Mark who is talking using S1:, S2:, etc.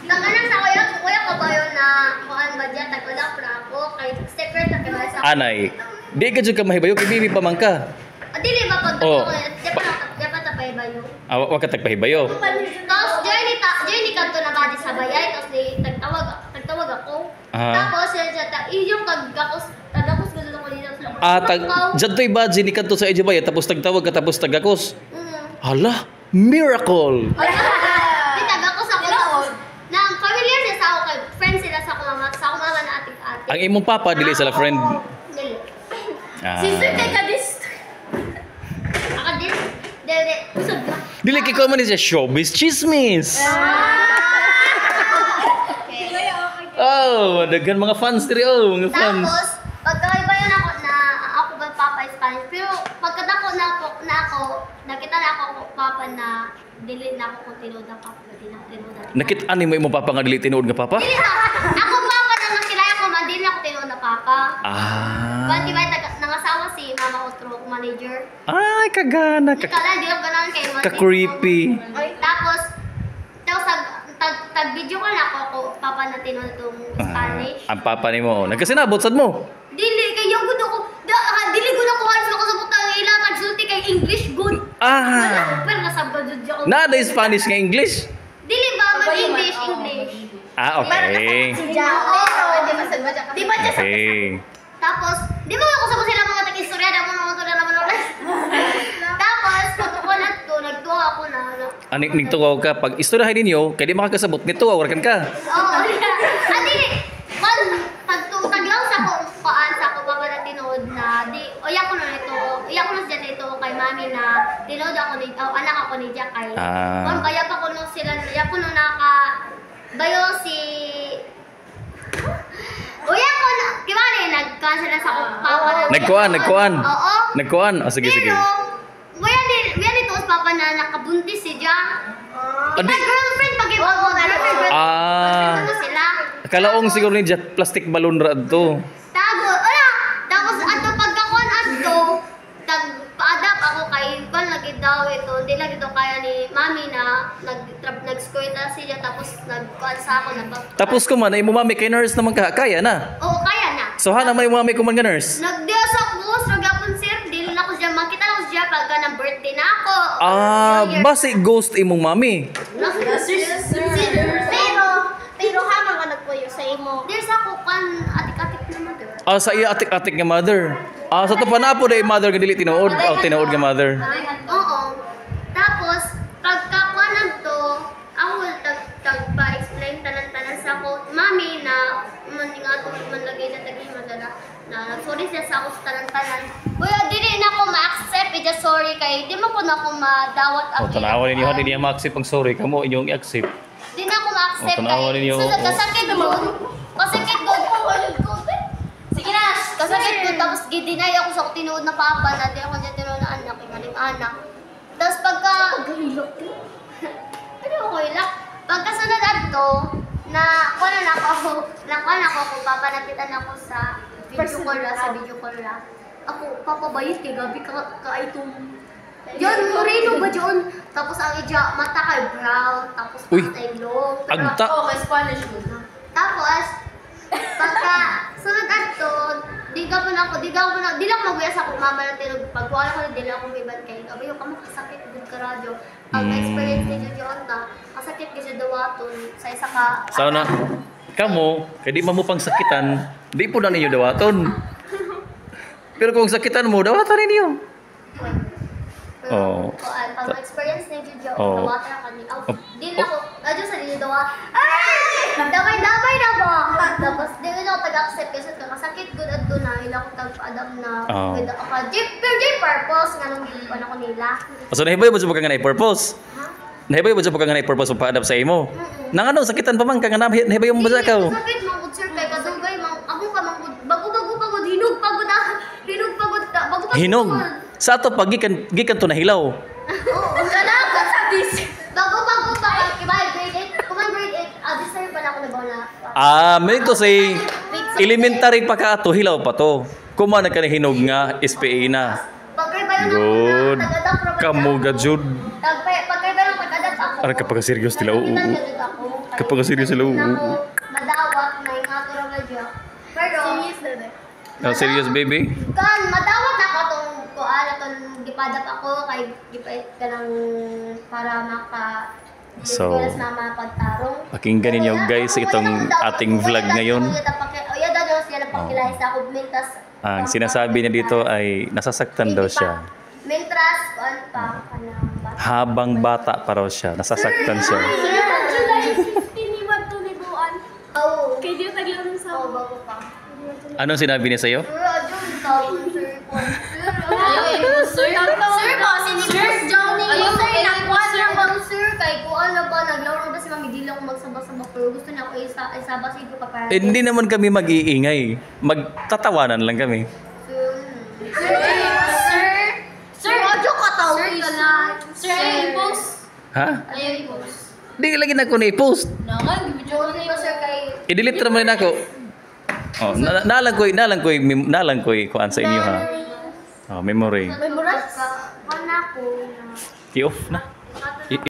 S1: Naganan sa kuya ko ba yun na kuan ba dyan, tag-ulap na ako, kay sticker na kaya sa
S2: Anay, di ka dyan ka mahibayo, kay bibi pa man ka.
S1: Dili ba pag
S2: Oh.
S1: dapat tapay ba yun?
S2: Wag ka tagpahibayo.
S1: Tapos journey kanto na ba di sa bayay, tapos tagtawag ako. Tapos yung tagakos ko dito ko dito sa
S2: Dyan to'y badge, ni kanto sa Ejibaya, tapos tagtawag ka, tapos tagakos. Hala, miracle!
S1: Di tagakos ako tapos na familiar siya sa ako kay friends sila sa ako mama na ating-ating.
S2: Ang imong papa, dili sila friend.
S1: Dili.
S3: Sister kay kadis.
S1: Akadis. Dili. Usod ba?
S2: Dili kay ko man siya showbiz chismis. Oh, daghan mga fans diri mga fans.
S1: Tapos, pagkaiba yun ako na ako ba papa Spanish. Pero pagkatako na ako, nakita na ako papa na dili na ako kung tinood na papa. Dili na ako tinood na.
S2: Nakit-ani mo imong papa nga dili tinuod nga papa?
S1: Dili na. Ako papa na nakilala ko man, dili na ako tinood na papa. Di ba nangasawa si mama ko through manager.
S2: Ay, kagana.
S1: Kala, di ako gano'n kay manager.
S2: Ka-creepy.
S1: Tapos tag-video ko na ako papa na tinood itong Spanish.
S2: Ang papa ni mo. Nagkasinabot sad mo.
S1: Dili, kaya gud ako. Dili gud ako halos ako sa butang ila tagsulti kay English good. Pero nasabad jud ako.
S2: Nada Spanish nga English.
S1: Dili ba man English.
S2: Okay.
S1: Di ba just
S2: Okay.
S1: tapos, di ba ako sa sila mga tag-istorya na mga to na naman ulit. Tapos, pagkuha na to, nagtuwa ako na.
S2: Aning nigtuwaw ka pag istoryahin ninyo, kay di makakasabot nituwaw kan ka.
S1: Oo. Dili. Taglaw sa ko paan sa ko papa na tinood na di oya ko na siya nito kay mami na tinood ako ni anak ako ni Jack kay. Kaya pa ko nung sila ya ko nung naka bayo si Uya ko na, kimali, nag-cancel na sa papa na.
S2: Nagkuan.
S1: Oo.
S2: Nagkuan. Sige.
S1: Pero, Uya nito os papa na nakabuntis si Jack. Girlfriend pag-iba ko. Girlfriend mo sila.
S2: Kalaong siguro ni Jack plastic balloon ra to.
S1: Tapos ato pagkakuan ato, tag-adapt ako kay Kwan lagi daw ito. Hindi lagi ito kaya ni mami na nag-squirt na siya tapos nag-kuan sa ako.
S2: Tapos ko man, ay mo mami kay nurse naman ka. Kaya na.
S1: Oo, kaya na.
S2: So hana may mami ko man nga nurse.
S1: Nagdiya sa bus, nagapon sir. Dili na ko siya, makita lang ko siya pagka ng birthday na ako.
S2: Basi ghost imong mami.
S1: Pero hamang ka nagpuyo sa imo. There's ako kan atik-atik na mother.
S2: Sa iya atik-atik nga mother. Sa to pa na po day mother nga dili tinuod. Tinuod nga mother.
S1: Oo. Tapos, pagkakuanan to, ako tagpa-explain tanan-tanan sa ako. Mami na, nga ito man lagay na tagi madala. Na sorry siya sa ako sa tanan-tanan. Kuya, dili na ako ma-accept. Just sorry kay, di mo ko na ako madawat ako.
S2: Tanawan ninyo, hindi niya ma-accept ang sorry. Kamo inyong i-accept.
S1: Di na ako ma-accept
S2: tanawan ninyo.
S1: So, kasakit doon. Kasakit doon. Sige na. Kasakit doon. Tapos, gidinay ako sa tinuod na papa na di ako dyan tinuod na anak. Yung anak. Tapos, pagka... Ano ako hilak? Pagkasunod ato, na kuha na ako kung papanapitan ako sa video call na. Ako, papabayit kay gabi ka itong... Diyan, moreno ba dyan? Tapos ang mata kay brown, tapos mata ilong.
S2: Agta!
S3: May Spanish mo na.
S1: Tapos, pagka sunod ato, di lang maguya sa akong mama ng tinog. Pagkuha ko na di lang akong biban kay gabi yung kamakasakit good ka radyo. Ang experience ni Jojo na, kasakit kasi dawaton sa isa ka...
S2: Sana, kamo, kaya di mo pang sakitan, di po na ninyo dawaton. Pero kung sakitan mo, dawatan ninyo.
S1: Pag experience ni Jojo, dawatan ako ni... Di na ako, radyo sa ninyo dawatan. Damay na ba? Tapos, di na ako tag-accept kasi kasakit good at doon na, ilang ko tag-adapt na with the purpose nga nung gilipan ako nila.
S2: So, nahibay mo sa pagkanganay purpose? Nahibay mo sa pagkanganay purpose mo pa-adapt sa imo? Nang ano, sakitan pa man ka nga nahibay mo ba sa ikaw?
S1: Sakit mangod sir kay kadugay ako ka mangod bago pagod hinog pagod bago
S2: Hinog. Sa ato pag gikan to nahilaw.
S1: Oo, salamat sa this. Bago pa kay grade 8, kuman grade 8, this time pa na ako nagawala.
S2: May to say elementary pa ka ato hilaw pa to. Kumana ka na hinog nga SPA na. Good. Kamu gajud.
S1: Pagkaiba lang pag-adapt ako.
S2: Ano kapag serious nila? Kapag seryoso sila,
S1: Na ako madawat na yung ato ra radyo. Pero,
S3: Serious na din.
S2: Oh, serious baby?
S1: kan, madawat ako tong kuan, atong gipadap ako, kay gipait ka ng para
S2: So,
S1: mama pagtarong.
S2: pakinggan ninyo guys itong ating vlog ngayon.
S1: Oya daw siya napakilay sa ako mintas.
S2: Ang sinasabi niya dito ay nasasaktan daw siya.
S1: Mintras, kuan pa, kanang bata.
S2: Habang bata pa raw siya, nasasaktan siya.
S3: Sir, July 15 ni Matunibuan.
S1: Oo.
S3: Kay Dio taglaro sa
S1: Oo, bago pa.
S2: Anong sinabi niya sa'yo?
S1: Sir, adyon tawon, sir.
S3: Ayaw, sir. Sir po,
S1: Sir Johnny,
S3: Ayaw,
S1: sir,
S3: ayaw,
S1: nakuha
S3: sir.
S1: na bang sir, kay kuan na ba, naglaro ba si Mami, di lang ako magsaba-saba, pero gusto niya ako isaba sa ito pa para.
S2: Eh, hindi naman kami mag-iingay. Magtatawanan lang kami.
S1: Sir, adyo ka tawon.
S3: Sir, ka na. Sir, ayaw i-post.
S2: Ha?
S3: Ayaw i-post.
S2: Di lagi na ako na-post.
S3: Nangan, gibidyo ko
S1: Johnny ba, sir, kay...
S2: I-delete naman na ako. Oh, nalang ko'y kuan sa inyo ha. Oh, memory.
S1: Memoraz? Kuan na ako.
S2: I-off na.